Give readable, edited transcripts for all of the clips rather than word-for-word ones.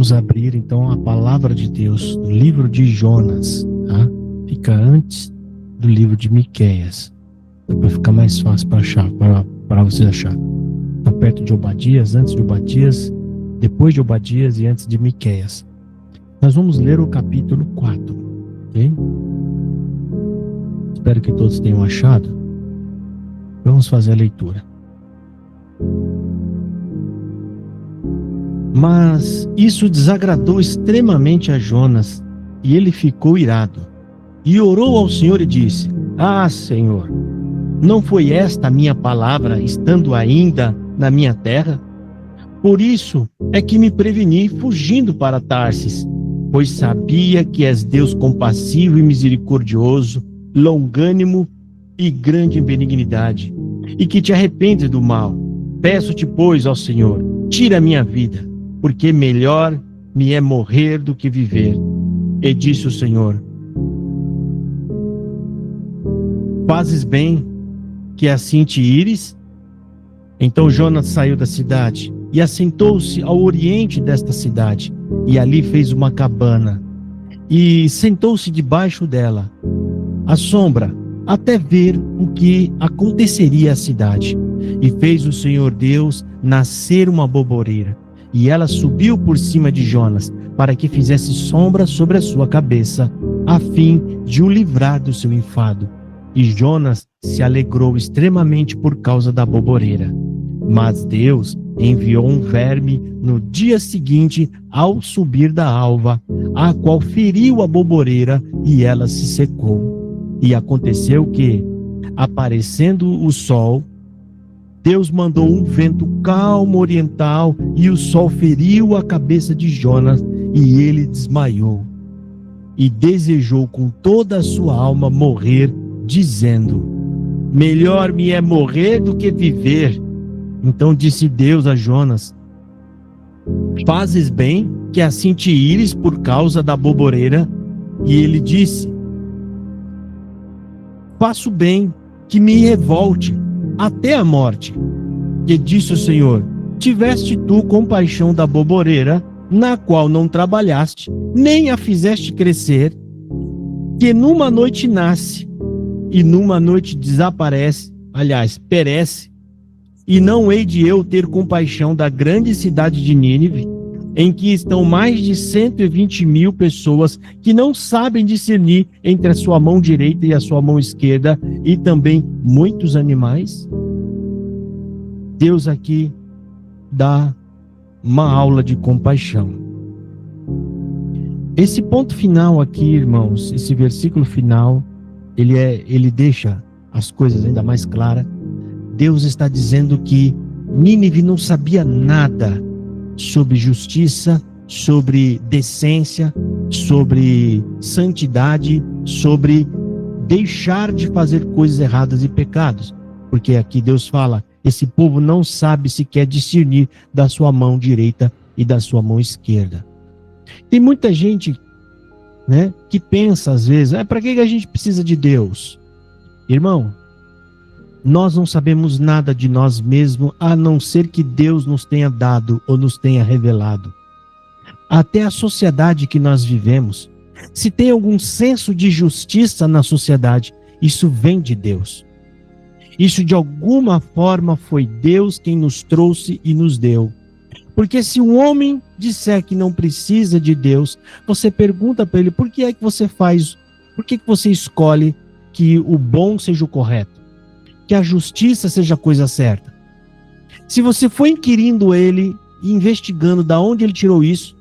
Vamos abrir então a palavra de Deus no livro de Jonas, tá? Fica antes do livro de Miqueias, para ficar mais fácil para achar, para você achar. Está perto de Obadias, antes de Obadias, depois de Obadias e antes de Miqueias. Nós vamos ler o capítulo 4, ok? Espero que todos tenham achado. Vamos fazer a leitura. Mas isso desagradou extremamente a Jonas, e ele ficou irado. E orou ao Senhor e disse: Ah, Senhor, não foi esta a minha palavra, estando ainda na minha terra? Por isso é que me preveni, fugindo para Tarsis, pois sabia que és Deus compassivo e misericordioso, longânimo e grande em benignidade, e que te arrependes do mal. Peço-te, pois, ao Senhor, tira a minha vida, porque melhor me é morrer do que viver. E disse o Senhor: Fazes bem que assim te ires? Então Jonas saiu da cidade e assentou-se ao oriente desta cidade, e ali fez uma cabana, e sentou-se debaixo dela, à sombra, até ver o que aconteceria à cidade. E fez o Senhor Deus nascer uma boboreira, e ela subiu por cima de Jonas, para que fizesse sombra sobre a sua cabeça, a fim de o livrar do seu enfado. E Jonas se alegrou extremamente por causa da boboreira. Mas Deus enviou um verme no dia seguinte, ao subir da alva, a qual feriu a boboreira, e ela se secou. E aconteceu que, aparecendo o sol, Deus mandou um vento calmo oriental, e o sol feriu a cabeça de Jonas, e ele desmaiou. E desejou com toda a sua alma morrer, dizendo: Melhor me é morrer do que viver. Então disse Deus a Jonas: Fazes bem que assim te ires por causa da boboreira? E ele disse: Faço bem que me revolte até a morte. E disse o Senhor: Tiveste tu compaixão da boboreira, na qual não trabalhaste, nem a fizeste crescer, que numa noite nasce, e numa noite desaparece, perece. E não hei de eu ter compaixão da grande cidade de Nínive, em que estão mais de 120.000 pessoas que não sabem discernir entre a sua mão direita e a sua mão esquerda, e também muitos animais? Deus aqui dá uma aula de compaixão. Esse ponto final aqui, irmãos, esse versículo final, ele deixa as coisas ainda mais claras. Deus está dizendo que Nínive não sabia nada sobre justiça, sobre decência, sobre santidade, sobre deixar de fazer coisas erradas e pecados. Porque aqui Deus fala: esse povo não sabe sequer discernir da sua mão direita e da sua mão esquerda. Tem muita gente, que pensa às vezes: para que a gente precisa de Deus? Irmão, nós não sabemos nada de nós mesmos, a não ser que Deus nos tenha dado ou nos tenha revelado. Até a sociedade que nós vivemos, se tem algum senso de justiça na sociedade, isso vem de Deus. Isso de alguma forma foi Deus quem nos trouxe e nos deu. Porque se um homem disser que não precisa de Deus, você pergunta para ele: por que é que você faz, por que você escolhe que o bom seja o correto? Que a justiça seja a coisa certa? Se você for inquirindo ele e investigando de onde ele tirou isso,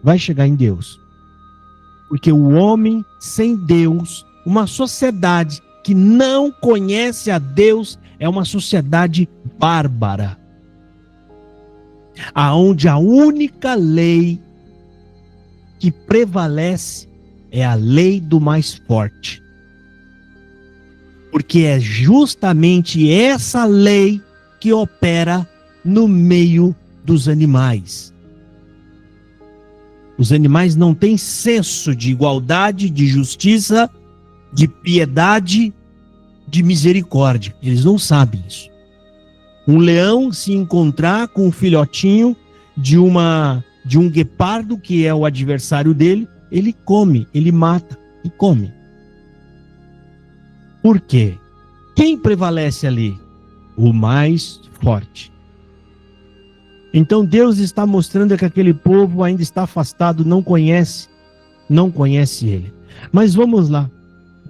vai chegar em Deus. Porque o homem sem Deus, uma sociedade que não conhece a Deus, é uma sociedade bárbara, aonde a única lei que prevalece é a lei do mais forte. Porque é justamente essa lei que opera no meio dos animais. Os animais não têm senso de igualdade, de justiça, de piedade, de misericórdia. Eles não sabem isso. Um leão se encontrar com um filhotinho de de um guepardo, que é o adversário dele, ele come, ele mata e come. Por quê? Quem prevalece ali? O mais forte. Então Deus está mostrando que aquele povo ainda está afastado, não conhece ele. Mas vamos lá,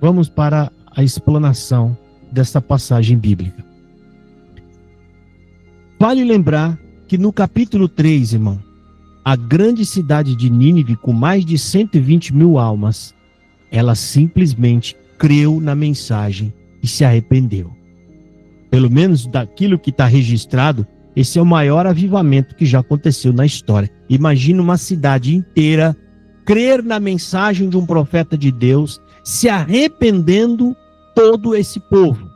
vamos para a explanação dessa passagem bíblica. Vale lembrar que no capítulo 3, irmão, a grande cidade de Nínive, com mais de 120 mil almas, ela simplesmente creu na mensagem e se arrependeu. Pelo menos daquilo que está registrado, esse é o maior avivamento que já aconteceu na história. Imagina uma cidade inteira crer na mensagem de um profeta de Deus, se arrependendo todo esse povo.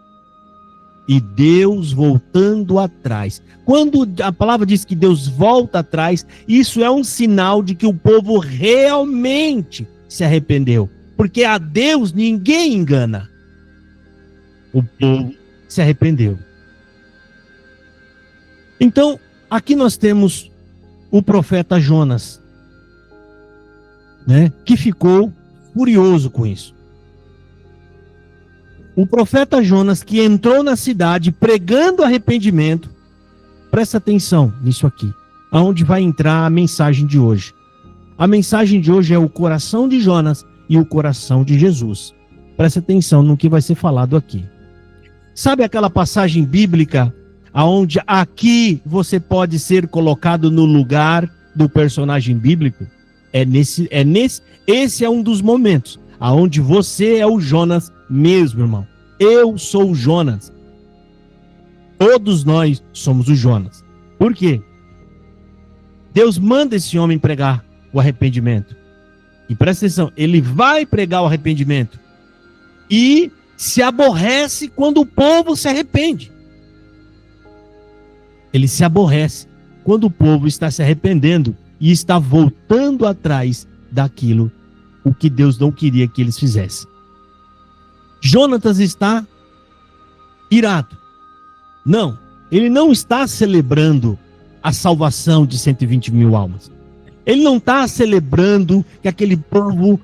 E Deus voltando atrás. Quando a palavra diz que Deus volta atrás, isso é um sinal de que o povo realmente se arrependeu. Porque a Deus ninguém engana. O povo se arrependeu. Então, aqui nós temos o profeta Jonas, né, que ficou furioso com isso. O profeta Jonas, que entrou na cidade pregando arrependimento, presta atenção nisso aqui, aonde vai entrar a mensagem de hoje. A mensagem de hoje é o coração de Jonas e o coração de Jesus. Presta atenção no que vai ser falado aqui. Sabe aquela passagem bíblica aonde aqui você pode ser colocado no lugar do personagem bíblico? Esse é um dos momentos aonde você é o Jonas mesmo, irmão. Eu sou o Jonas. Todos nós somos o Jonas. Por quê? Deus manda esse homem pregar o arrependimento. E presta atenção, ele vai pregar o arrependimento. E se aborrece quando o povo se arrepende. Ele se aborrece quando o povo está se arrependendo e está voltando atrás daquilo o que Deus não queria que eles fizessem. Jonatas está irado. Não, ele não está celebrando a salvação de 120 mil almas. Ele não está celebrando que aquele povo,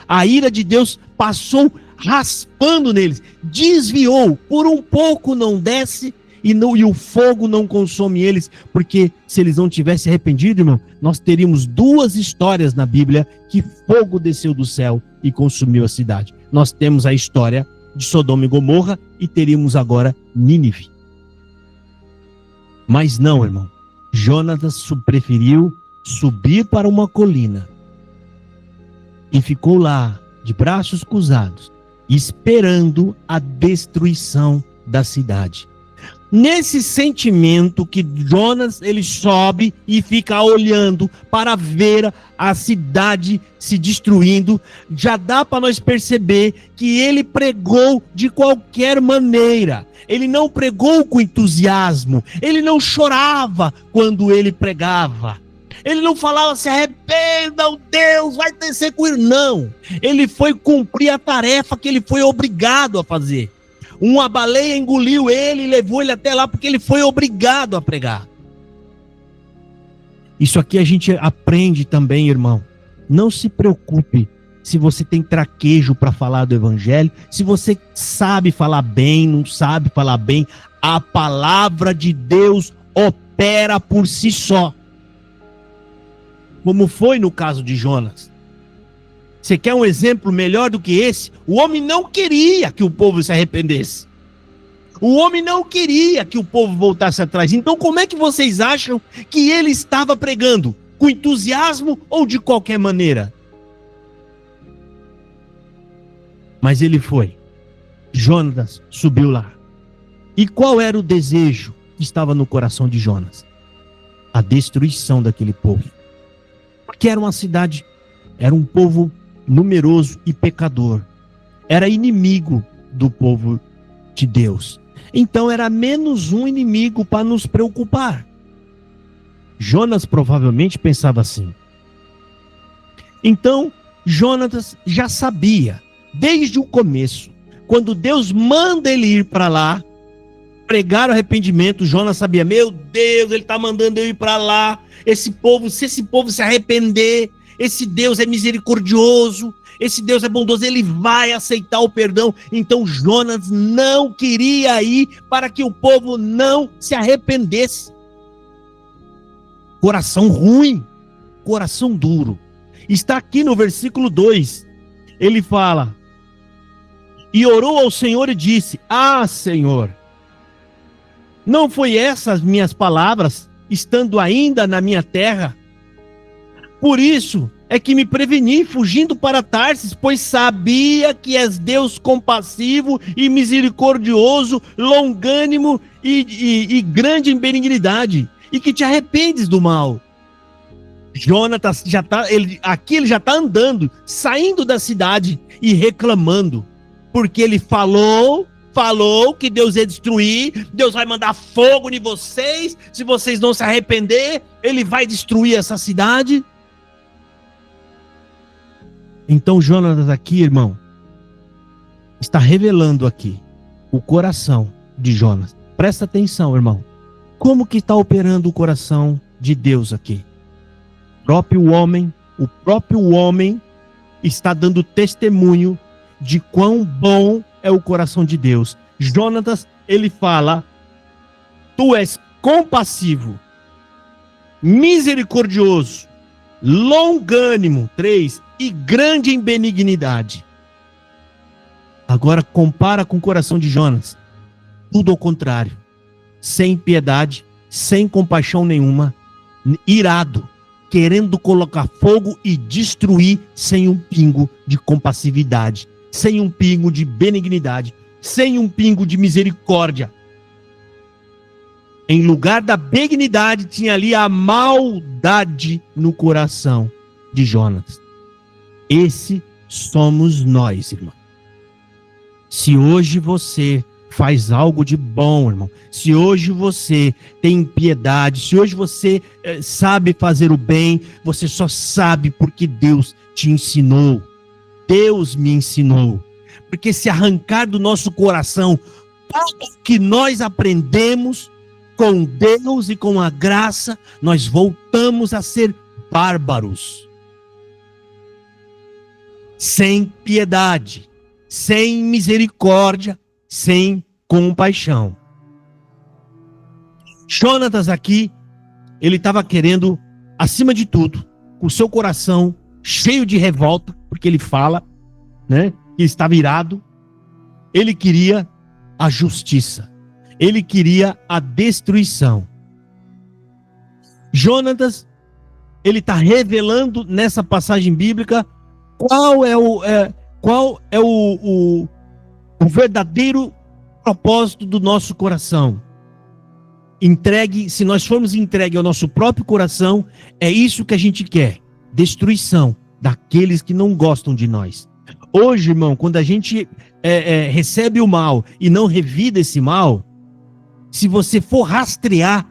a ira de Deus passou raspando neles, desviou, por um pouco não desce e o fogo não consome eles, porque se eles não tivessem arrependido, irmão, nós teríamos duas histórias na Bíblia que fogo desceu do céu e consumiu a cidade. Nós temos a história de Sodoma e Gomorra e teríamos agora Nínive. Mas não, irmão, Jonatas preferiu subir para uma colina e ficou lá, de braços cruzados, esperando a destruição da cidade. Nesse sentimento que Jonas, ele sobe e fica olhando para ver a cidade se destruindo, já dá para nós perceber que ele pregou de qualquer maneira. Ele não pregou com entusiasmo, ele não chorava quando ele pregava. Ele não falava, se arrependam, Deus vai descer com ele. Não, ele foi cumprir a tarefa que ele foi obrigado a fazer. Uma baleia engoliu ele e levou ele até lá porque ele foi obrigado a pregar. Isso aqui a gente aprende também, irmão. Não se preocupe se você tem traquejo para falar do evangelho, se você sabe falar bem, não sabe falar bem. A palavra de Deus opera por si só. Como foi no caso de Jonas. Você quer um exemplo melhor do que esse? O homem não queria que o povo se arrependesse. O homem não queria que o povo voltasse atrás. Então como é que vocês acham que ele estava pregando? Com entusiasmo ou de qualquer maneira? Mas ele foi. Jonas subiu lá. E qual era o desejo que estava no coração de Jonas? A destruição daquele povo. Porque era uma cidade, era um povo numeroso e pecador. Era inimigo do povo de Deus. Então era menos um inimigo para nos preocupar. Jonas provavelmente pensava assim. Então Jonatas já sabia, desde o começo, quando Deus manda ele ir para lá, pregaram arrependimento. Jonas sabia, meu Deus, ele está mandando eu ir para lá. Esse povo, se esse povo se arrepender, esse Deus é misericordioso, esse Deus é bondoso, ele vai aceitar o perdão. Então Jonas não queria ir para que o povo não se arrependesse. Coração ruim, coração duro. Está aqui no versículo 2. Ele fala: e orou ao Senhor e disse: ah, Senhor, não foi essas minhas palavras, estando ainda na minha terra? Por isso é que me preveni, fugindo para Tarsis, pois sabia que és Deus compassivo e misericordioso, longânimo e grande em benignidade, e que te arrependes do mal. Jonatas aqui ele já está andando, saindo da cidade e reclamando, porque ele falou que Deus ia destruir, Deus vai mandar fogo em vocês, se vocês não se arrepender, ele vai destruir essa cidade. Então Jonatas aqui, irmão, está revelando aqui o coração de Jonas. Presta atenção, irmão. Como que está operando o coração de Deus aqui? O próprio homem está dando testemunho de quão bom é o coração de Deus. Jonatas, ele fala: tu és compassivo, misericordioso, longânimo, 3, e grande em benignidade. Agora compara com o coração de Jonas. Tudo ao contrário. Sem piedade, sem compaixão nenhuma, irado, querendo colocar fogo e destruir, sem um pingo de compassividade, sem um pingo de benignidade, sem um pingo de misericórdia. Em lugar da benignidade, tinha ali a maldade no coração de Jonas. Esse somos nós, irmão. Se hoje você faz algo de bom, irmão, se hoje você tem piedade, se hoje você sabe fazer o bem, você só sabe porque Deus te ensinou. Deus me ensinou. Porque se arrancar do nosso coração tudo que nós aprendemos com Deus e com a graça, nós voltamos a ser bárbaros. Sem piedade, sem misericórdia, sem compaixão. Jonatas aqui, ele estava querendo, acima de tudo, com o seu coração cheio de revolta, porque ele fala, né, que estava irado. Ele queria a justiça, ele queria a destruição. Jonatas, ele está revelando nessa passagem bíblica qual é o verdadeiro propósito do nosso coração. Se nós formos entregues ao nosso próprio coração, é isso que a gente quer: destruição daqueles que não gostam de nós. Hoje, irmão, quando a gente recebe o mal e não revida esse mal, se você for rastrear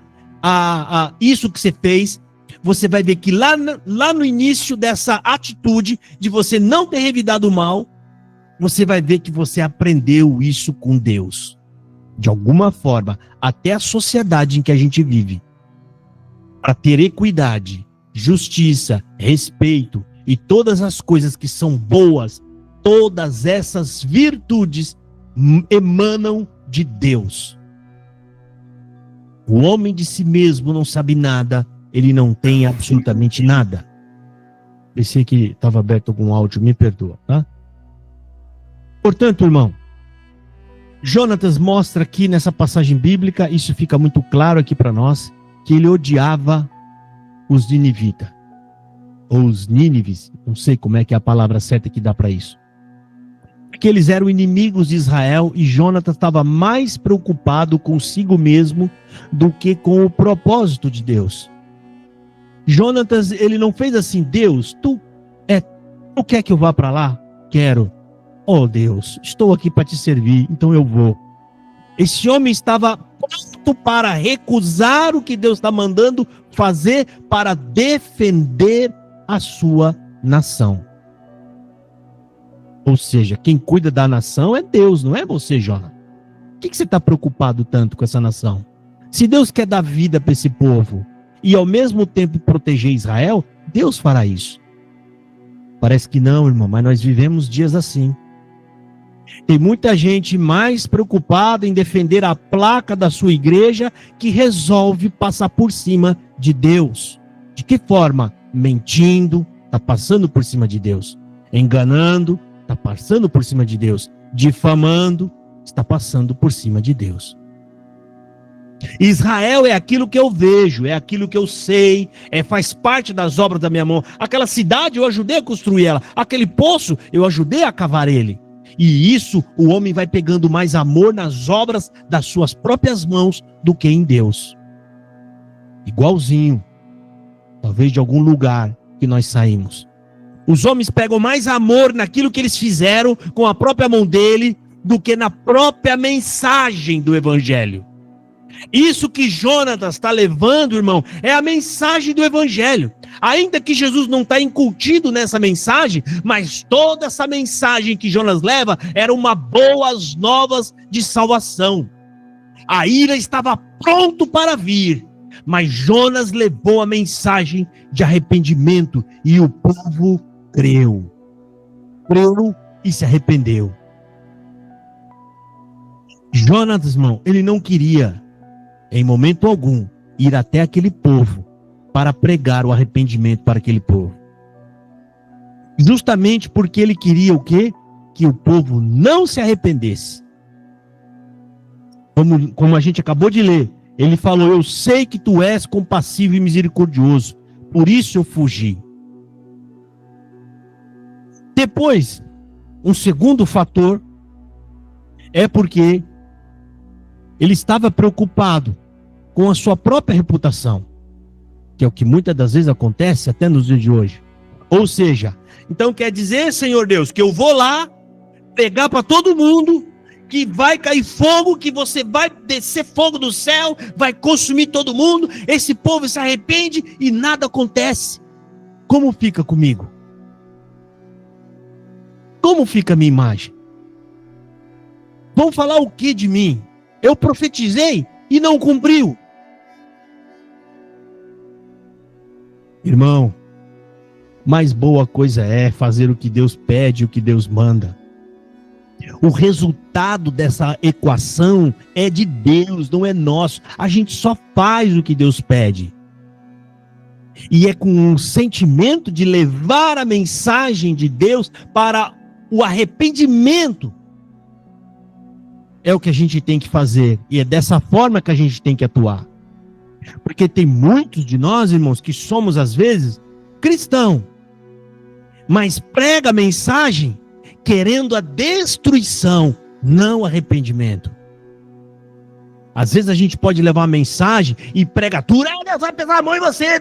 isso que você fez, você vai ver que lá no início dessa atitude de você não ter revidado o mal, você vai ver que você aprendeu isso com Deus. De alguma forma, até a sociedade em que a gente vive, para ter equidade, justiça, respeito e todas as coisas que são boas, todas essas virtudes emanam de Deus. O homem de si mesmo não sabe nada, ele não tem absolutamente nada. Pensei que estava aberto algum áudio, me perdoa, tá? Portanto, irmão, Jonatas mostra aqui nessa passagem bíblica, isso fica muito claro aqui para nós, que ele odiava os ninivitas, ou os nínives, não sei como é que é a palavra certa que dá para isso. Porque eles eram inimigos de Israel e Jonatas estava mais preocupado consigo mesmo do que com o propósito de Deus. Jonatas, ele não fez assim: Deus, tu quer que eu vá para lá? Quero. Oh Deus, estou aqui para te servir, então eu vou. Esse homem estava pronto para recusar o que Deus está mandando fazer para defender a sua nação. Ou seja, quem cuida da nação é Deus, não é você, Jonas. que você está preocupado tanto com essa nação? Se Deus quer dar vida para esse povo e ao mesmo tempo proteger Israel, Deus fará isso. Parece que não, irmão, mas nós vivemos dias assim. Tem muita gente mais preocupada em defender a placa da sua igreja que resolve passar por cima de Deus. De que forma? Mentindo, está passando por cima de Deus. Enganando, está passando por cima de Deus. Difamando, está passando por cima de Deus. Israel é aquilo que eu vejo, é aquilo que eu sei, faz parte das obras da minha mão. Aquela cidade eu ajudei a construir ela, aquele poço eu ajudei a cavar ele. E isso o homem vai pegando mais amor nas obras das suas próprias mãos do que em Deus. Igualzinho, talvez de algum lugar que nós saímos. Os homens pegam mais amor naquilo que eles fizeram com a própria mão dele do que na própria mensagem do evangelho. Isso que Jonatas está levando, irmão, é a mensagem do evangelho. Ainda que Jesus não está incutido nessa mensagem, mas toda essa mensagem que Jonas leva era uma boas novas de salvação. A ira estava pronto para vir, mas Jonas levou a mensagem de arrependimento e o povo creu. Creu e se arrependeu. Jonas, irmão, ele não queria em momento algum ir até aquele povo para pregar o arrependimento para aquele povo. Justamente porque ele queria o quê? Que o povo não se arrependesse. Como a gente acabou de ler, ele falou: eu sei que tu és compassivo e misericordioso, por isso eu fugi. Depois, um segundo fator é porque ele estava preocupado com a sua própria reputação, que é o que muitas das vezes acontece até nos dias de hoje. Ou seja, então quer dizer, Senhor Deus, que eu vou lá pregar para todo mundo, que vai cair fogo, que você vai descer fogo do céu, vai consumir todo mundo, esse povo se arrepende e nada acontece. Como fica comigo? Como fica a minha imagem? Vão falar o que de mim? Eu profetizei e não cumpriu. Irmão, mais boa coisa é fazer o que Deus pede, o que Deus manda. O resultado dessa equação é de Deus, não é nosso. A gente só faz o que Deus pede. E é com um sentimento de levar a mensagem de Deus para o arrependimento. É o que a gente tem que fazer. E é dessa forma que a gente tem que atuar. Porque tem muitos de nós, irmãos, que somos às vezes cristãos, mas prega a mensagem querendo a destruição, não arrependimento. Às vezes a gente pode levar uma mensagem e prega tudo, Deus vai pesar a mão em você,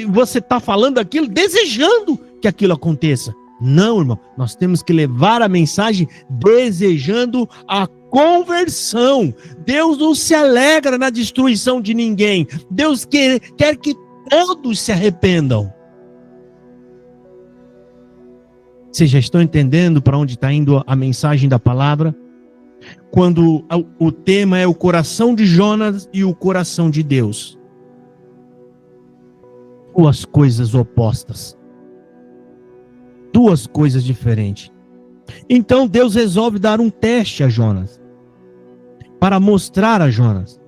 você está falando aquilo, desejando que aquilo aconteça. Não, irmão, nós temos que levar a mensagem desejando a conversão. Deus não se alegra na destruição de ninguém. Deus quer que todos se arrependam. Vocês já estão entendendo para onde está indo a mensagem da palavra? Quando o tema é o coração de Jonas e o coração de Deus. Duas coisas opostas. Duas coisas diferentes. Então Deus resolve dar um teste a Jonas, para mostrar a Jonas.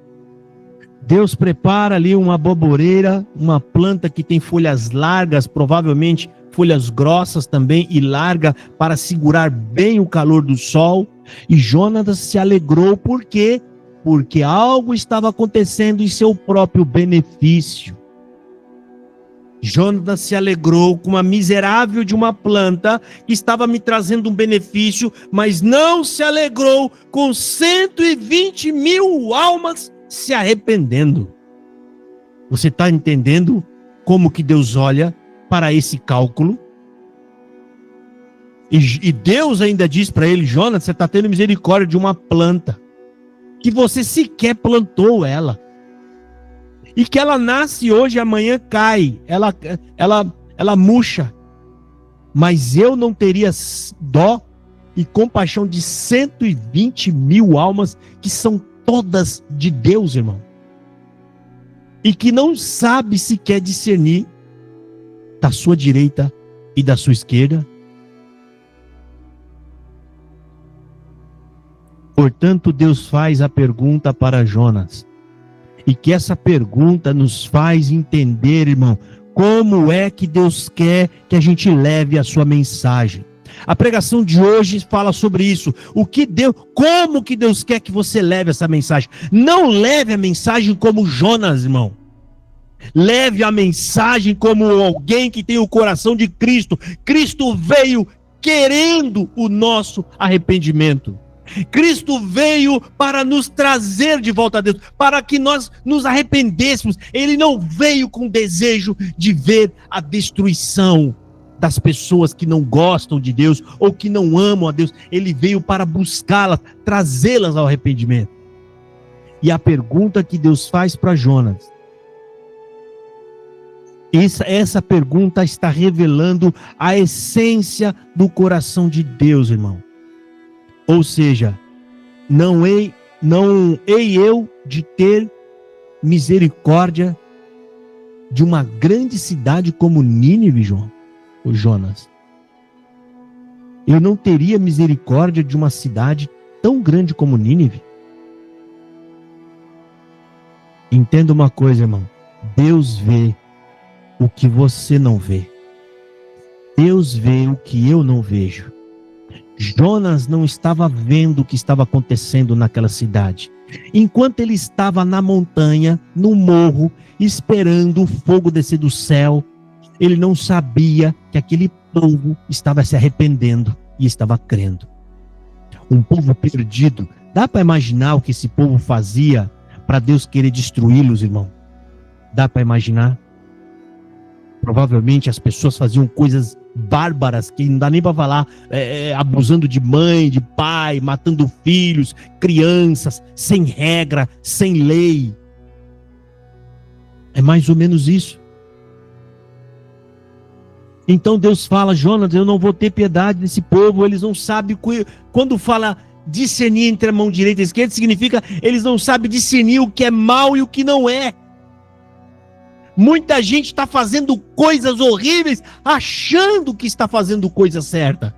Deus prepara ali uma aboboreira, uma planta que tem folhas largas, provavelmente folhas grossas também e larga, para segurar bem o calor do sol. E Jonas se alegrou, por quê? Porque algo estava acontecendo em seu próprio benefício. Jonas se alegrou com uma miserável de uma planta que estava me trazendo um benefício, mas não se alegrou com 120 mil almas se arrependendo. Você está entendendo como que Deus olha para esse cálculo? E Deus ainda diz para ele: Jonas, você está tendo misericórdia de uma planta que você sequer plantou ela. E que ela nasce hoje e amanhã cai. Ela murcha. Mas eu não teria dó e compaixão de 120 mil almas que são todas de Deus, irmão. E que não sabe sequer discernir da sua direita e da sua esquerda. Portanto, Deus faz a pergunta para Jonas. E que essa pergunta nos faz entender, irmão, como é que Deus quer que a gente leve a sua mensagem. A pregação de hoje fala sobre isso. Como que Deus quer que você leve essa mensagem? Não leve a mensagem como Jonas, irmão. Leve a mensagem como alguém que tem o coração de Cristo. Cristo veio querendo o nosso arrependimento. Cristo veio para nos trazer de volta a Deus, para que nós nos arrependêssemos. Ele não veio com desejo de ver a destruição das pessoas que não gostam de Deus ou que não amam a Deus. Ele veio para buscá-las, trazê-las ao arrependimento. E a pergunta que Deus faz para Jonas, essa pergunta está revelando a essência do coração de Deus, irmão. Ou seja, não hei eu de ter misericórdia de uma grande cidade como Nínive, Jonas? Eu não teria misericórdia de uma cidade tão grande como Nínive? Entenda uma coisa, irmão. Deus vê o que você não vê. Deus vê o que eu não vejo. Jonas não estava vendo o que estava acontecendo naquela cidade. Enquanto ele estava na montanha, no morro, esperando o fogo descer do céu, ele não sabia que aquele povo estava se arrependendo e estava crendo. Um povo perdido. Dá para imaginar o que esse povo fazia para Deus querer destruí-los, irmão? Dá para imaginar? Provavelmente as pessoas faziam coisas bárbaras, que não dá nem para falar, abusando de mãe, de pai, matando filhos, crianças, sem regra, sem lei. É mais ou menos isso. Então Deus fala: Jonas, eu não vou ter piedade desse povo, eles não sabem. Quando fala discernir entre a mão direita e a esquerda, significa eles não sabem discernir o que é mal e o que não é. Muita gente está fazendo coisas horríveis, achando que está fazendo coisa certa.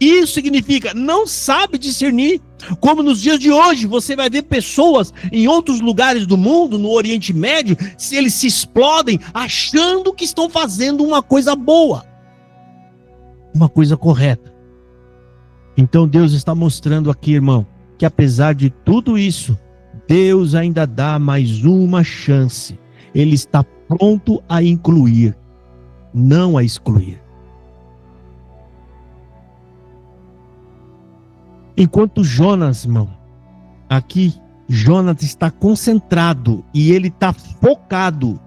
Isso significa, não sabe discernir. Como nos dias de hoje, você vai ver pessoas em outros lugares do mundo, no Oriente Médio, se eles se explodem, achando que estão fazendo uma coisa boa, uma coisa correta. Então Deus está mostrando aqui, irmão, que apesar de tudo isso, Deus ainda dá mais uma chance. Ele está pronto a incluir, não a excluir. Enquanto Jonas, irmão, aqui Jonas está concentrado e ele está focado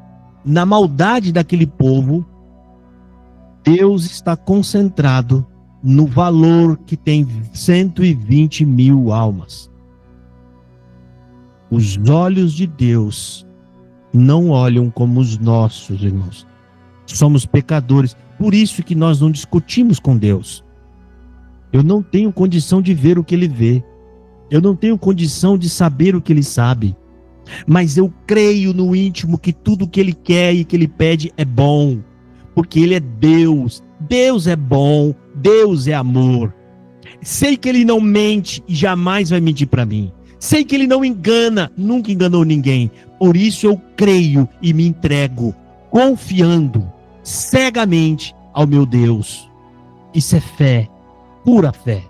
na maldade daquele povo, Deus está concentrado no valor que tem 120 mil almas. Os olhos de Deus não olham como os nossos, irmãos. Somos pecadores, por isso que nós não discutimos com Deus. Eu não tenho condição de ver o que Ele vê. Eu não tenho condição de saber o que Ele sabe. Mas eu creio no íntimo que tudo que Ele quer e que Ele pede é bom. Porque Ele é Deus. Deus é bom. Deus é amor. Sei que Ele não mente e jamais vai mentir para mim. Sei que Ele não engana, nunca enganou ninguém. Por isso eu creio e me entrego, confiando cegamente ao meu Deus. Isso é fé, pura fé.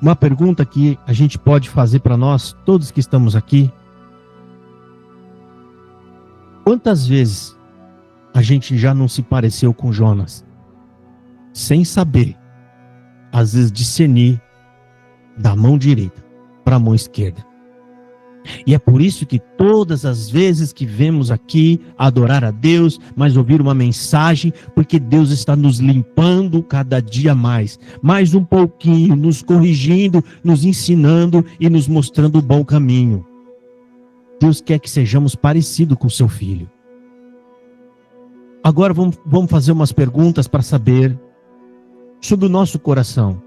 Uma pergunta que a gente pode fazer para nós, todos que estamos aqui. Quantas vezes a gente já não se pareceu com Jonas? Sem saber, às vezes, discernir da mão direita para a mão esquerda. E é por isso que todas as vezes que vemos aqui adorar a Deus, mas ouvir uma mensagem, porque Deus está nos limpando cada dia mais um pouquinho, nos corrigindo, nos ensinando e nos mostrando o bom caminho. Deus quer que sejamos parecidos com seu Filho. Agora vamos fazer umas perguntas para saber sobre o nosso coração.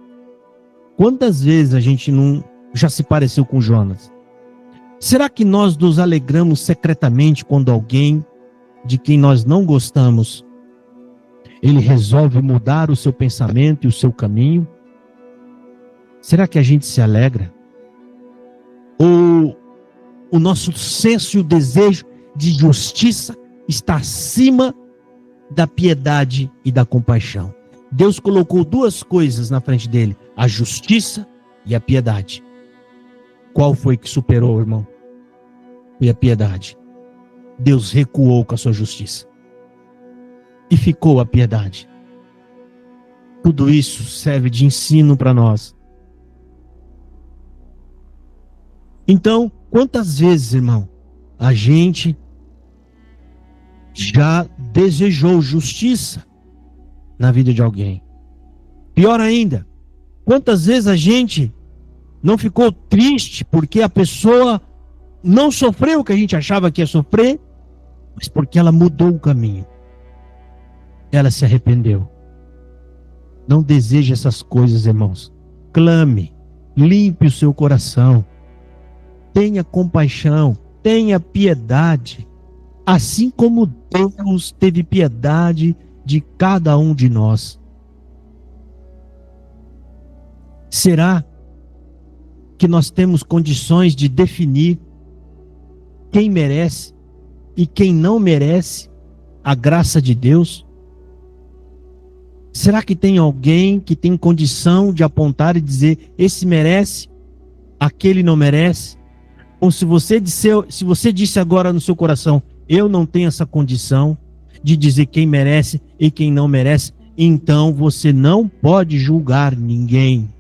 Quantas vezes a gente não já se pareceu com Jonas? Será que nós nos alegramos secretamente quando alguém de quem nós não gostamos, ele resolve mudar o seu pensamento e o seu caminho? Será que a gente se alegra? Ou o nosso senso e o desejo de justiça está acima da piedade e da compaixão? Deus colocou duas coisas na frente dele, a justiça e a piedade. Qual foi que superou, irmão? Foi a piedade. Deus recuou com a sua justiça. E ficou a piedade. Tudo isso serve de ensino para nós. Então, quantas vezes, irmão, a gente já desejou justiça na vida de alguém? Pior ainda, quantas vezes a gente não ficou triste porque a pessoa não sofreu o que a gente achava que ia sofrer, mas porque ela mudou o caminho. Ela se arrependeu. Não deseje essas coisas, irmãos. Clame, limpe o seu coração. Tenha compaixão, tenha piedade. Assim como Deus teve piedade de cada um de nós. Será que nós temos condições de definir quem merece e quem não merece a graça de Deus? Será que tem alguém que tem condição de apontar e dizer, esse merece, aquele não merece? Ou se você disse agora no seu coração, eu não tenho essa condição de dizer quem merece e quem não merece, então você não pode julgar ninguém.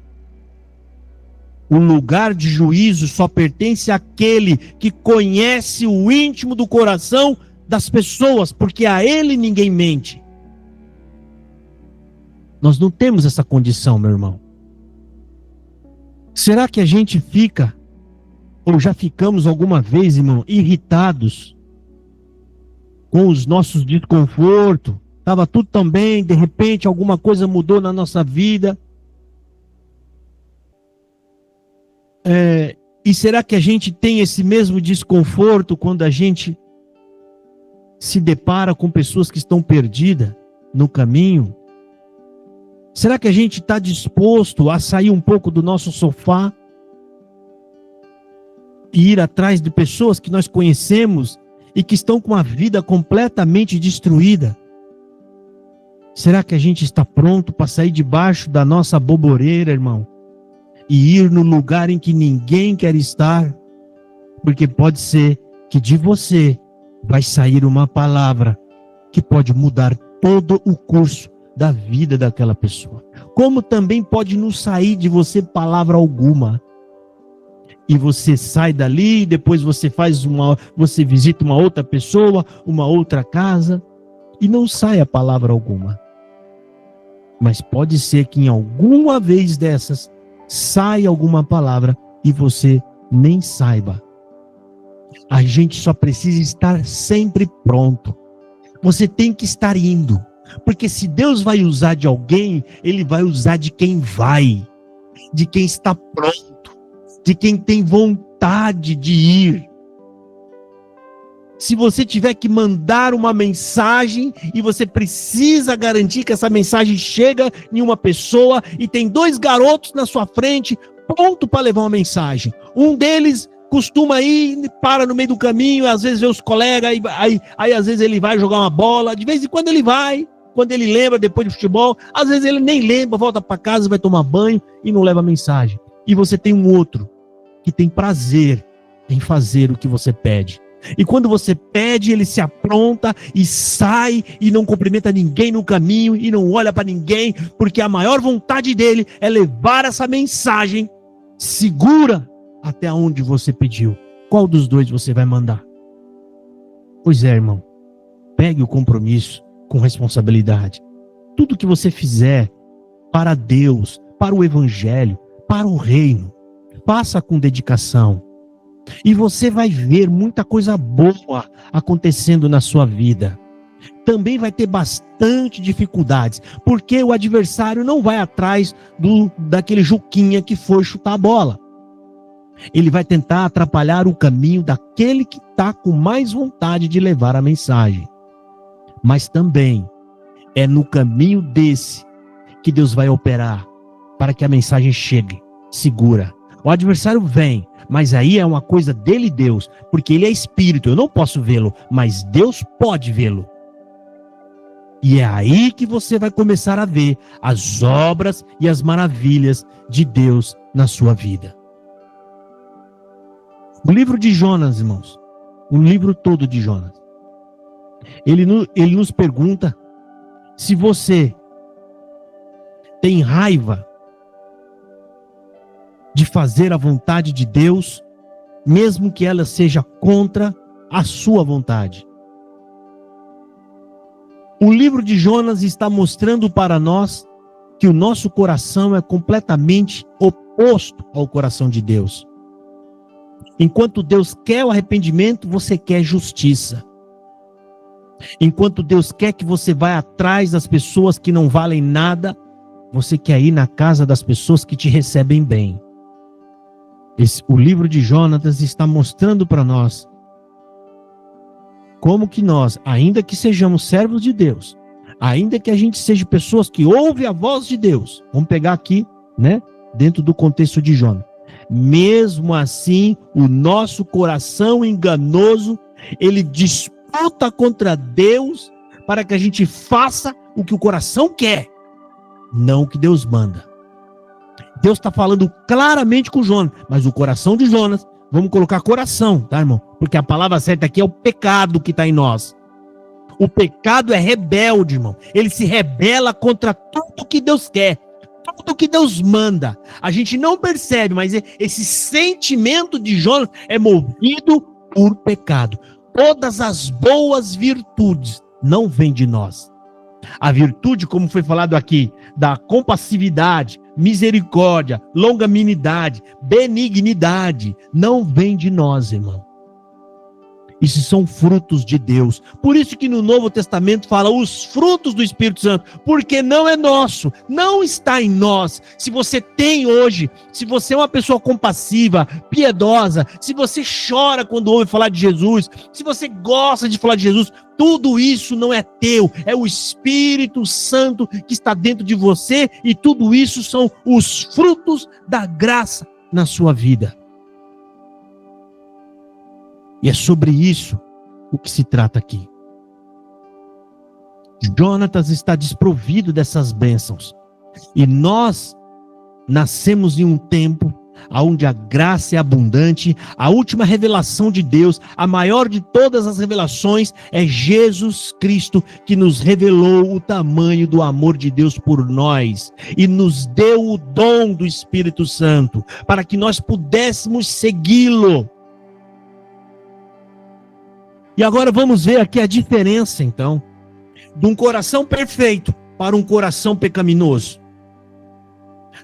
O lugar de juízo só pertence àquele que conhece o íntimo do coração das pessoas, porque a ele ninguém mente. Nós não temos essa condição, meu irmão. Será que a gente fica, ou já ficamos alguma vez, irmão, irritados com os nossos desconfortos? Estava tudo tão bem, de repente alguma coisa mudou na nossa vida. E será que a gente tem esse mesmo desconforto quando a gente se depara com pessoas que estão perdidas no caminho? Será que a gente está disposto a sair um pouco do nosso sofá e ir atrás de pessoas que nós conhecemos e que estão com a vida completamente destruída? Será que a gente está pronto para sair debaixo da nossa boboreira, irmão? E ir no lugar em que ninguém quer estar? Porque pode ser que de você vai sair uma palavra que pode mudar todo o curso da vida daquela pessoa. Como também pode não sair de você palavra alguma. E você sai dali, depois você visita uma outra pessoa, uma outra casa, e não sai a palavra alguma. Mas pode ser que em alguma vez dessas saia alguma palavra e você nem saiba. A gente só precisa estar sempre pronto. Você tem que estar indo. Porque se Deus vai usar de alguém, Ele vai usar de quem vai, de quem está pronto, de quem tem vontade de ir. Se você tiver que mandar uma mensagem e você precisa garantir que essa mensagem chega em uma pessoa e tem 2 garotos na sua frente, pronto para levar uma mensagem. Um deles costuma ir, para no meio do caminho, às vezes vê os colegas, aí às vezes ele vai jogar uma bola, de vez em quando ele vai, quando ele lembra depois do futebol, às vezes ele nem lembra, volta para casa, vai tomar banho e não leva mensagem. E você tem um outro que tem prazer em fazer o que você pede. E quando você pede, ele se apronta e sai e não cumprimenta ninguém no caminho e não olha para ninguém, porque a maior vontade dele é levar essa mensagem segura até onde você pediu. Qual dos dois você vai mandar? Pois é, irmão, pegue o compromisso com responsabilidade. Tudo que você fizer para Deus, para o Evangelho, para o reino, faça com dedicação. E você vai ver muita coisa boa acontecendo na sua vida. também vai ter bastante dificuldades, porque o adversário não vai atrás daquele Juquinha que foi chutar a bola. Ele vai tentar atrapalhar o caminho daquele que está com mais vontade de levar a mensagem. Mas também é no caminho desse que Deus vai operar para que a mensagem chegue segura. O adversário vem, mas aí é uma coisa dele e Deus, porque ele é espírito, eu não posso vê-lo, mas Deus pode vê-lo. E é aí que você vai começar a ver as obras e as maravilhas de Deus na sua vida. O livro de Jonas, irmãos, o livro todo de Jonas, ele nos pergunta se você tem raiva de fazer a vontade de Deus, mesmo que ela seja contra a sua vontade. O livro de Jonas está mostrando para nós que o nosso coração é completamente oposto ao coração de Deus. Enquanto Deus quer o arrependimento, você quer justiça. Enquanto Deus quer que você vá atrás das pessoas que não valem nada, você quer ir na casa das pessoas que te recebem bem. O livro de Jonas está mostrando para nós como que nós, ainda que sejamos servos de Deus, ainda que a gente seja pessoas que ouvem a voz de Deus, vamos pegar aqui, né, dentro do contexto de Jonas, mesmo assim, o nosso coração enganoso, ele disputa contra Deus para que a gente faça o que o coração quer, não o que Deus manda. Deus está falando claramente com Jonas, mas o coração de Jonas, vamos colocar coração, tá, irmão? Porque a palavra certa aqui é o pecado que está em nós. O pecado é rebelde, irmão. Ele se rebela contra tudo que Deus quer, tudo que Deus manda. A gente não percebe, mas esse sentimento de Jonas é movido por pecado. Todas as boas virtudes não vêm de nós. A virtude, como foi falado aqui, da compassividade, misericórdia, longanimidade, benignidade, não vem de nós, irmão. Isso são frutos de Deus. Por isso que no Novo Testamento fala os frutos do Espírito Santo, porque não é nosso, não está em nós. Se você tem hoje, se você é uma pessoa compassiva, piedosa, se você chora quando ouve falar de Jesus, se você gosta de falar de Jesus, tudo isso não é teu, é o Espírito Santo que está dentro de você, e tudo isso são os frutos da graça na sua vida. E é sobre isso o que se trata aqui. Jonatas está desprovido dessas bênçãos. E nós nascemos em um tempo onde a graça é abundante, a última revelação de Deus, a maior de todas as revelações, é Jesus Cristo, que nos revelou o tamanho do amor de Deus por nós e nos deu o dom do Espírito Santo, para que nós pudéssemos segui-lo. E agora vamos ver aqui a diferença, então, de um coração perfeito para um coração pecaminoso.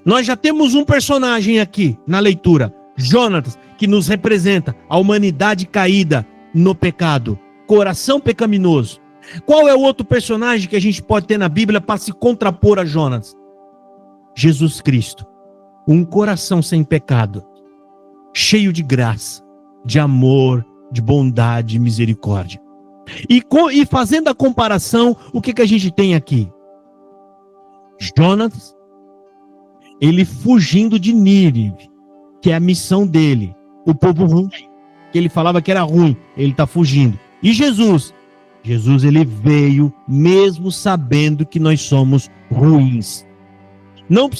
Nós já temos um personagem aqui na leitura, Jonatas, que nos representa a humanidade caída no pecado, coração pecaminoso. Qual é o outro personagem que a gente pode ter na Bíblia para se contrapor a Jonatas? Jesus Cristo, um coração sem pecado, cheio de graça, de amor, de bondade e misericórdia. E fazendo a comparação, o que a gente tem aqui? Jonas, ele fugindo de Nínive, que é a missão dele, o povo ruim, que ele falava que era ruim, ele está fugindo. E Jesus, ele veio mesmo sabendo que nós somos ruins.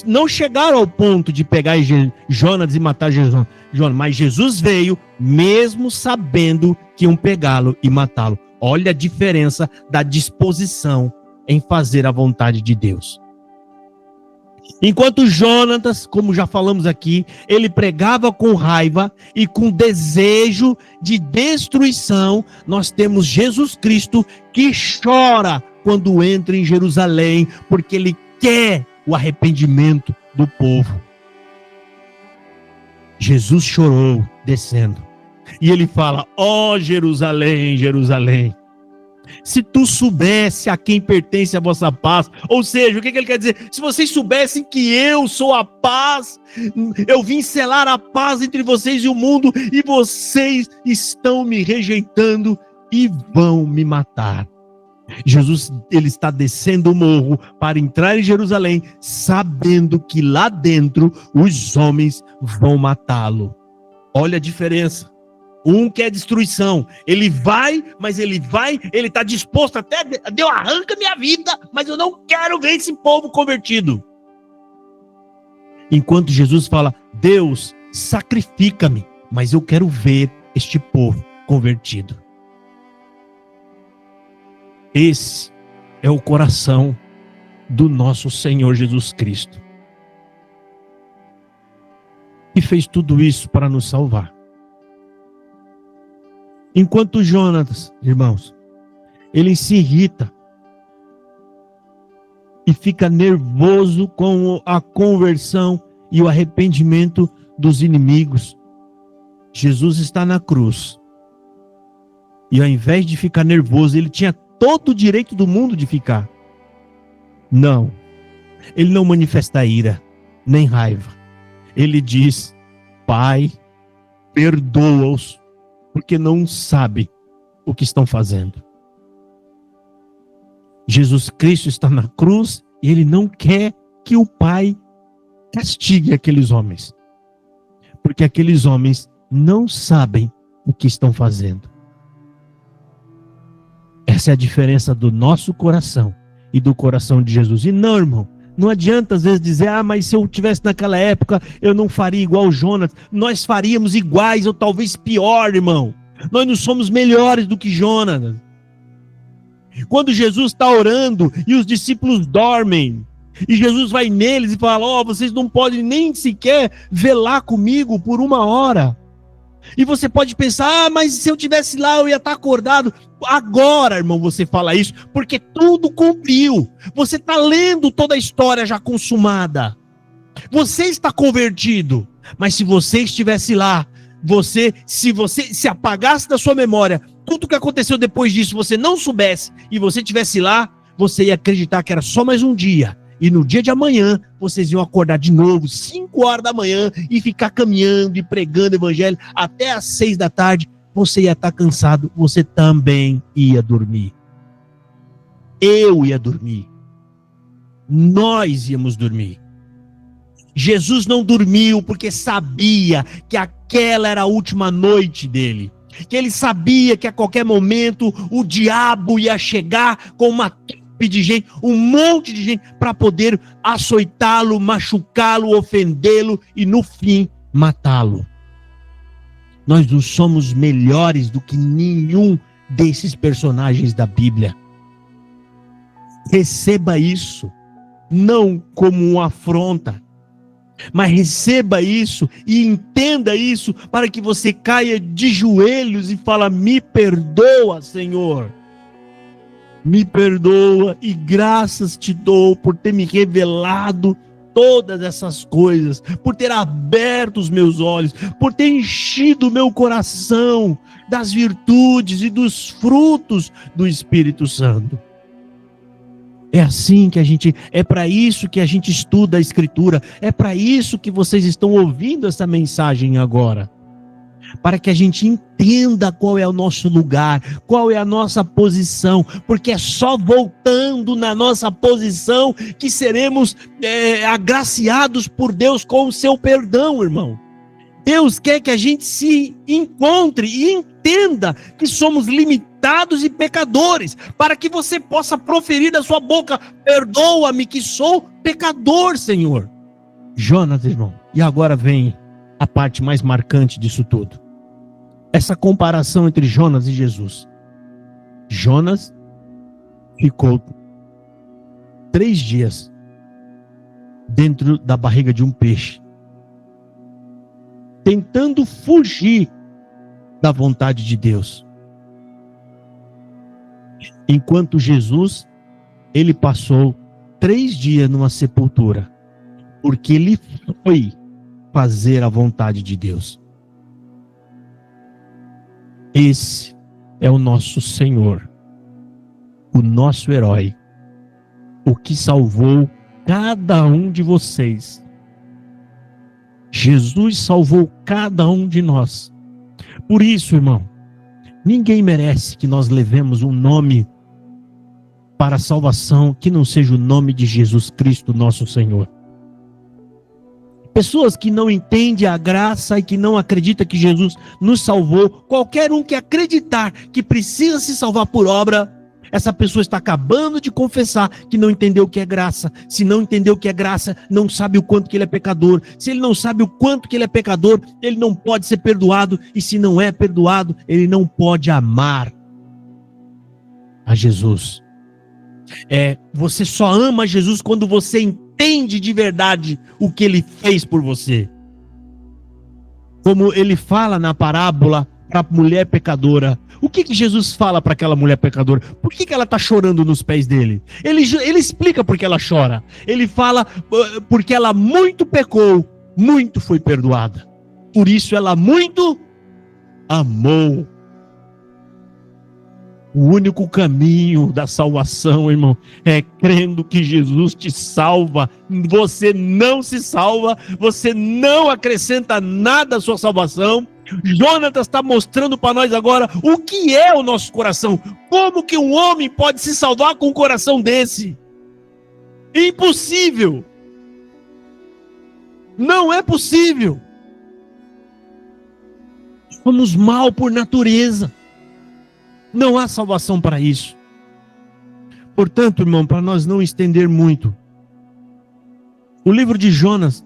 Não chegaram ao ponto de pegar Jonas e matar Jesus, mas Jesus veio mesmo sabendo que iam pegá-lo e matá-lo. Olha a diferença da disposição em fazer a vontade de Deus. Enquanto Jonatas, como já falamos aqui, ele pregava com raiva e com desejo de destruição, nós temos Jesus Cristo que chora quando entra em Jerusalém, porque ele quer o arrependimento do povo. Jesus chorou descendo. E ele fala: ó Jerusalém, Jerusalém, Se tu soubesse a quem pertence a vossa paz, ou seja, o que ele quer dizer? Se vocês soubessem que eu sou a paz, eu vim selar a paz entre vocês e o mundo, e vocês estão me rejeitando e vão me matar. Jesus, ele está descendo o morro para entrar em Jerusalém, sabendo que lá dentro os homens vão matá-lo. Olha a diferença. Um quer destruição, ele vai, ele está disposto até, Deus arranca minha vida, mas eu não quero ver esse povo convertido. Enquanto Jesus fala, Deus, sacrifica-me, mas eu quero ver este povo convertido. Esse é o coração do nosso Senhor Jesus Cristo, que fez tudo isso para nos salvar. Enquanto Jonas, irmãos, ele se irrita e fica nervoso com a conversão e o arrependimento dos inimigos, Jesus está na cruz. E ao invés de ficar nervoso, ele tinha todo o direito do mundo de ficar. Não, ele não manifesta ira, nem raiva. Ele diz, Pai, perdoa-os, porque não sabem o que estão fazendo. Jesus Cristo está na cruz e ele não quer que o Pai castigue aqueles homens, porque aqueles homens não sabem o que estão fazendo. Essa é a diferença do nosso coração e do coração de Jesus. E não, irmão, não adianta às vezes dizer, mas se eu tivesse naquela época, eu não faria igual Jonas. Nós faríamos iguais ou talvez pior, irmão. Nós não somos melhores do que Jonas. Quando Jesus está orando e os discípulos dormem, e Jesus vai neles e fala, vocês não podem nem sequer velar comigo por 1 hora. E você pode pensar, mas se eu tivesse lá, eu ia estar acordado. Agora, irmão, você fala isso, porque tudo cumpriu. Você está lendo toda a história já consumada. Você está convertido. Mas se você estivesse lá, se você se apagasse da sua memória, tudo que aconteceu depois disso, você não soubesse, e você estivesse lá, você ia acreditar que era só mais um dia. E no dia de amanhã, vocês iam acordar de novo, 5 horas da manhã, e ficar caminhando e pregando o evangelho até às 6 da tarde. Você ia estar cansado, você também ia dormir. Eu ia dormir. Nós íamos dormir. Jesus não dormiu porque sabia que aquela era a última noite dele. Que ele sabia que a qualquer momento o diabo ia chegar com uma de gente, um monte de gente, para poder açoitá-lo, machucá-lo, ofendê-lo e no fim matá-lo. Nós não somos melhores do que nenhum desses personagens da Bíblia. Receba isso, não como uma afronta, mas receba isso e entenda isso para que você caia de joelhos e fala, me perdoa, Senhor. Me perdoa e graças te dou por ter me revelado todas essas coisas, por ter aberto os meus olhos, por ter enchido o meu coração das virtudes e dos frutos do Espírito Santo. É assim que é para isso que a gente estuda a Escritura, é para isso que vocês estão ouvindo essa mensagem agora. Para que a gente entenda qual é o nosso lugar, qual é a nossa posição, porque é só voltando na nossa posição que seremos agraciados por Deus com o seu perdão, irmão. Deus quer que a gente se encontre e entenda que somos limitados e pecadores, para que você possa proferir da sua boca, perdoa-me que sou pecador, Senhor. Jonas, irmão, e agora vem a parte mais marcante disso tudo. Essa comparação entre Jonas e Jesus. Jonas ficou 3 dias dentro da barriga de um peixe, tentando fugir da vontade de Deus. Enquanto Jesus, ele passou 3 dias numa sepultura, porque ele foi fazer a vontade de Deus. Esse é o nosso Senhor. o nosso herói, o que salvou cada um de vocês. Jesus salvou cada um de nós. Por isso, irmão, ninguém merece que nós levemos um nome para a salvação que não seja o nome de Jesus Cristo, nosso Senhor. Pessoas que não entendem a graça e que não acreditam que Jesus nos salvou, qualquer um que acreditar que precisa se salvar por obra, essa pessoa está acabando de confessar que não entendeu o que é graça. Se não entendeu o que é graça, não sabe o quanto que ele é pecador. Se ele não sabe o quanto que ele é pecador, ele não pode ser perdoado. E se não é perdoado, ele não pode amar a Jesus. Você só ama Jesus quando você entende de verdade o que ele fez por você. Como ele fala na parábola para a mulher pecadora. O que Jesus fala para aquela mulher pecadora? Por que ela está chorando nos pés dele? Ele explica por que ela chora. Ele fala porque ela muito pecou, muito foi perdoada. Por isso ela muito amou. O único caminho da salvação, irmão, é crendo que Jesus te salva. Você não se salva, você não acrescenta nada à sua salvação. Jonatas está mostrando para nós agora o que é o nosso coração. Como que um homem pode se salvar com um coração desse? Impossível. Não é possível. Somos mal por natureza. Não há salvação para isso. Portanto, irmão, para nós não estender muito, o livro de Jonas,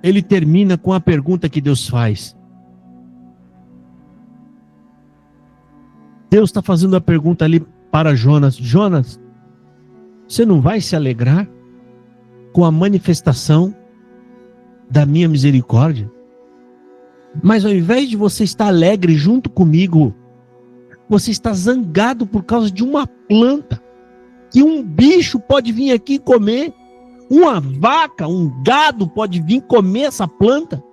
ele termina com a pergunta que Deus faz. Deus está fazendo a pergunta ali para Jonas. Jonas, você não vai se alegrar com a manifestação da minha misericórdia? Mas ao invés de você estar alegre junto comigo, você está zangado por causa de uma planta que um bicho pode vir aqui comer. Uma vaca, um gado pode vir comer essa planta.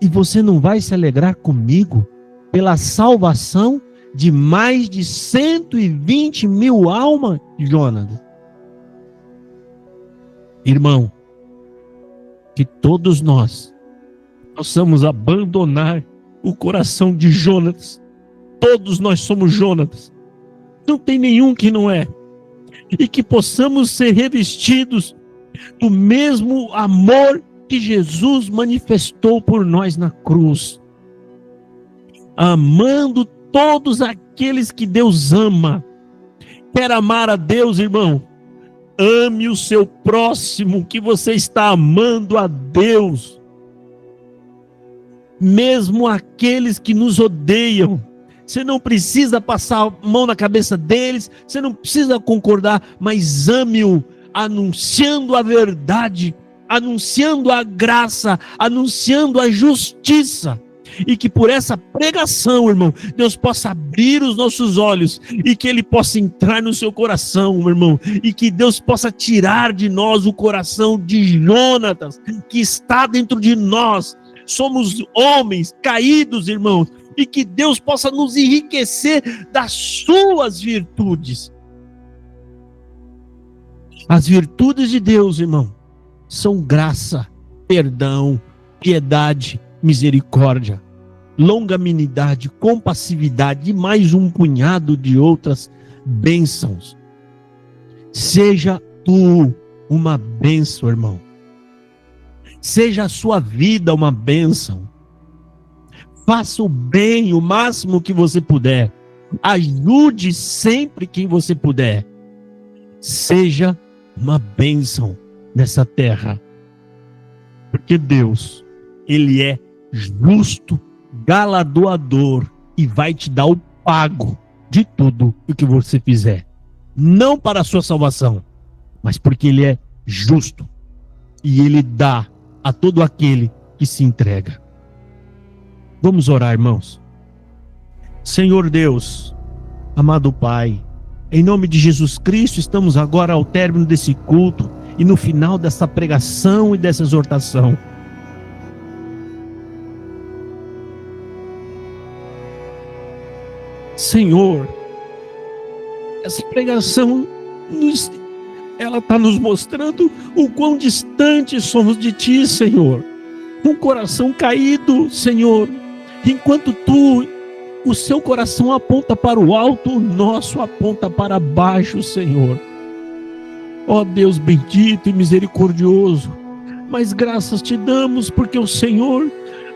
E você não vai se alegrar comigo pela salvação de mais de 120 mil almas, Jonas? Irmão, que todos nós possamos abandonar o coração de Jonas. Todos nós somos Jonas. Não tem nenhum que não é. E que possamos ser revestidos do mesmo amor que Jesus manifestou por nós na cruz. Amando todos aqueles que Deus ama. Quer amar a Deus, irmão? Ame o seu próximo, que você está amando a Deus. Mesmo aqueles que nos odeiam. Você não precisa passar a mão na cabeça deles, você não precisa concordar, mas ame-o, anunciando a verdade, anunciando a graça, anunciando a justiça. E que por essa pregação, irmão, Deus possa abrir os nossos olhos e que Ele possa entrar no seu coração, meu irmão, e que Deus possa tirar de nós o coração de Jonatas, que está dentro de nós. Somos homens caídos, irmãos, e que Deus possa nos enriquecer das suas virtudes. As virtudes de Deus, irmão, são graça, perdão, piedade, misericórdia, longanimidade, compassividade e mais um punhado de outras bênçãos. Seja tu uma bênção, irmão. Seja a sua vida uma bênção. Faça o bem o máximo que você puder. Ajude sempre quem você puder. Seja uma bênção nessa terra. Porque Deus, Ele é justo, galardoador e vai te dar o pago de tudo o que você fizer. Não para a sua salvação, mas porque Ele é justo e Ele dá a todo aquele que se entrega. Vamos orar, irmãos. Senhor Deus, amado Pai, em nome de Jesus Cristo, estamos agora ao término desse culto e no final dessa pregação e dessa exortação. Senhor, Essa pregação ela está nos mostrando o quão distante somos de Ti, Senhor. Um coração caído, Senhor. Enquanto o seu coração aponta para o alto, o nosso aponta para baixo, Senhor. Ó Deus bendito e misericordioso, mas graças te damos porque o Senhor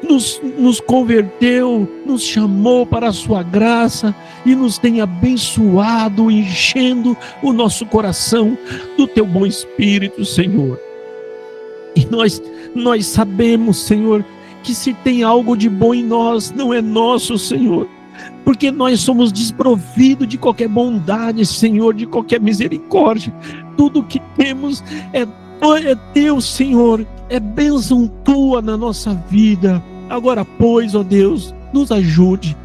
nos converteu, nos chamou para a sua graça e nos tem abençoado, enchendo o nosso coração do teu bom espírito, Senhor. E nós sabemos, Senhor, que se tem algo de bom em nós, não é nosso, Senhor, porque nós somos desprovidos de qualquer bondade, Senhor, de qualquer misericórdia. Tudo que temos é teu, Senhor, é bênção tua na nossa vida. Agora, pois, ó Deus, nos ajude,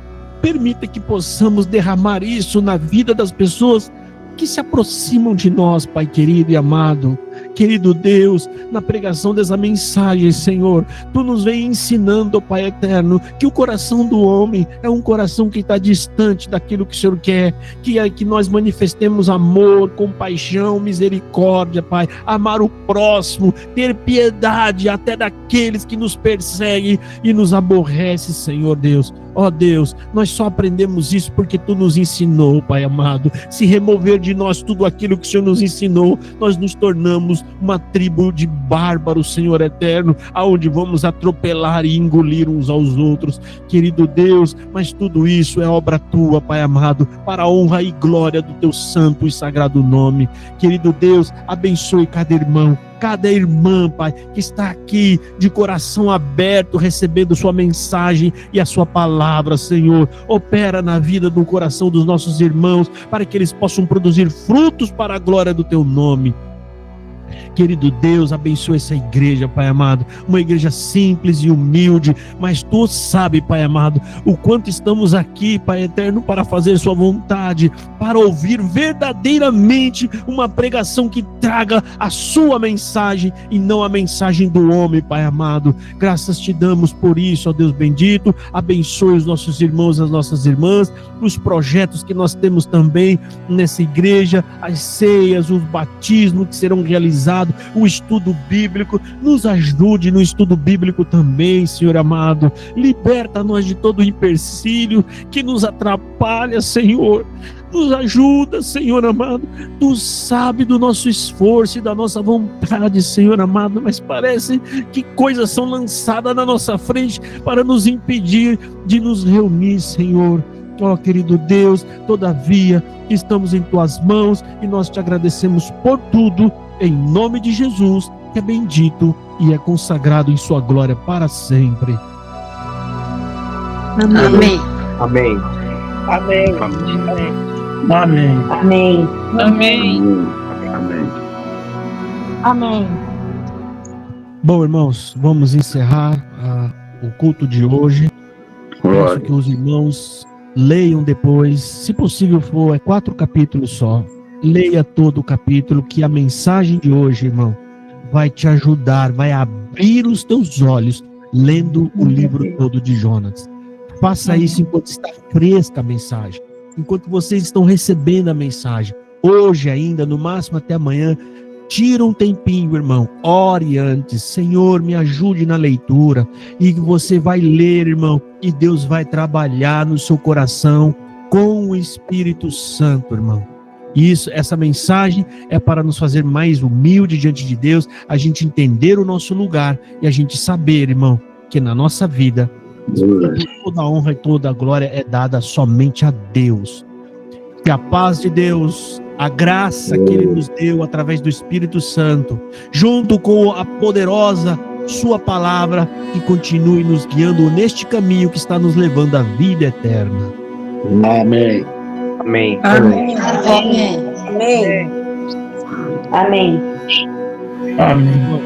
permita que possamos derramar isso na vida das pessoas que se aproximam de nós, Pai querido e amado. Querido Deus, na pregação dessa mensagem, Senhor, Tu nos vem ensinando, Pai eterno, que o coração do homem é um coração que está distante daquilo que o Senhor quer, que nós manifestemos amor, compaixão, misericórdia, Pai, amar o próximo, ter piedade até daqueles que nos perseguem e nos aborrecem, Senhor Deus. Ó Deus, nós só aprendemos isso porque Tu nos ensinou, Pai amado. Se remover de nós tudo aquilo que o Senhor nos ensinou, nós nos tornamos uma tribo de bárbaros, Senhor eterno, aonde vamos atropelar e engolir uns aos outros, querido Deus. Mas tudo isso é obra Tua, Pai amado, para a honra e glória do Teu santo e sagrado nome. Querido Deus, abençoe cada irmão, cada irmã, Pai, que está aqui de coração aberto, recebendo Sua mensagem e a Sua palavra, Senhor. Opera na vida do coração dos nossos irmãos, para que eles possam produzir frutos para a glória do Teu nome. Querido Deus, abençoa essa igreja, Pai amado, uma igreja simples e humilde, mas Tu sabe, Pai amado, o quanto estamos aqui, Pai eterno, para fazer Sua vontade, para ouvir verdadeiramente uma pregação que traga a Sua mensagem e não a mensagem do homem, Pai amado. Graças te damos por isso, ó Deus bendito. Abençoe os nossos irmãos e as nossas irmãs, os projetos que nós temos também nessa igreja, as ceias, os batismos que serão realizados, o estudo bíblico. Nos ajude no estudo bíblico também, Senhor amado. Liberta nós de todo o empecilho que nos atrapalha, Senhor. Nos ajuda, Senhor amado. Tu sabe do nosso esforço e da nossa vontade, Senhor amado, mas parece que coisas são lançadas na nossa frente para nos impedir de nos reunir, Senhor. Ó querido Deus, todavia estamos em Tuas mãos e nós Te agradecemos por tudo, em nome de Jesus, que é bendito e é consagrado em Sua glória para sempre. Amém. Amém. Amém. Amém. Amém. Amém. Amém. Amém. Bom, irmãos, vamos encerrar o culto de hoje. Peço que os irmãos leiam depois, se possível for, 4 capítulos só. Leia todo o capítulo, que a mensagem de hoje, irmão, vai te ajudar, vai abrir os teus olhos lendo o livro todo de Jonas. Faça isso enquanto está fresca a mensagem, enquanto vocês estão recebendo a mensagem. Hoje ainda, no máximo até amanhã, tira um tempinho, irmão, ore antes. Senhor, me ajude na leitura. E você vai ler, irmão, e Deus vai trabalhar no seu coração com o Espírito Santo, irmão. Essa mensagem é para nos fazer mais humilde diante de Deus, a gente entender o nosso lugar e a gente saber, irmão, que na nossa vida toda a honra e toda a glória é dada somente a Deus. Que a paz de Deus, a graça que Ele nos deu através do Espírito Santo, junto com a poderosa Sua palavra, que continue nos guiando neste caminho que está nos levando à vida eterna. Amém. Amém. Amém. Amém. Amém. Amém. Amém.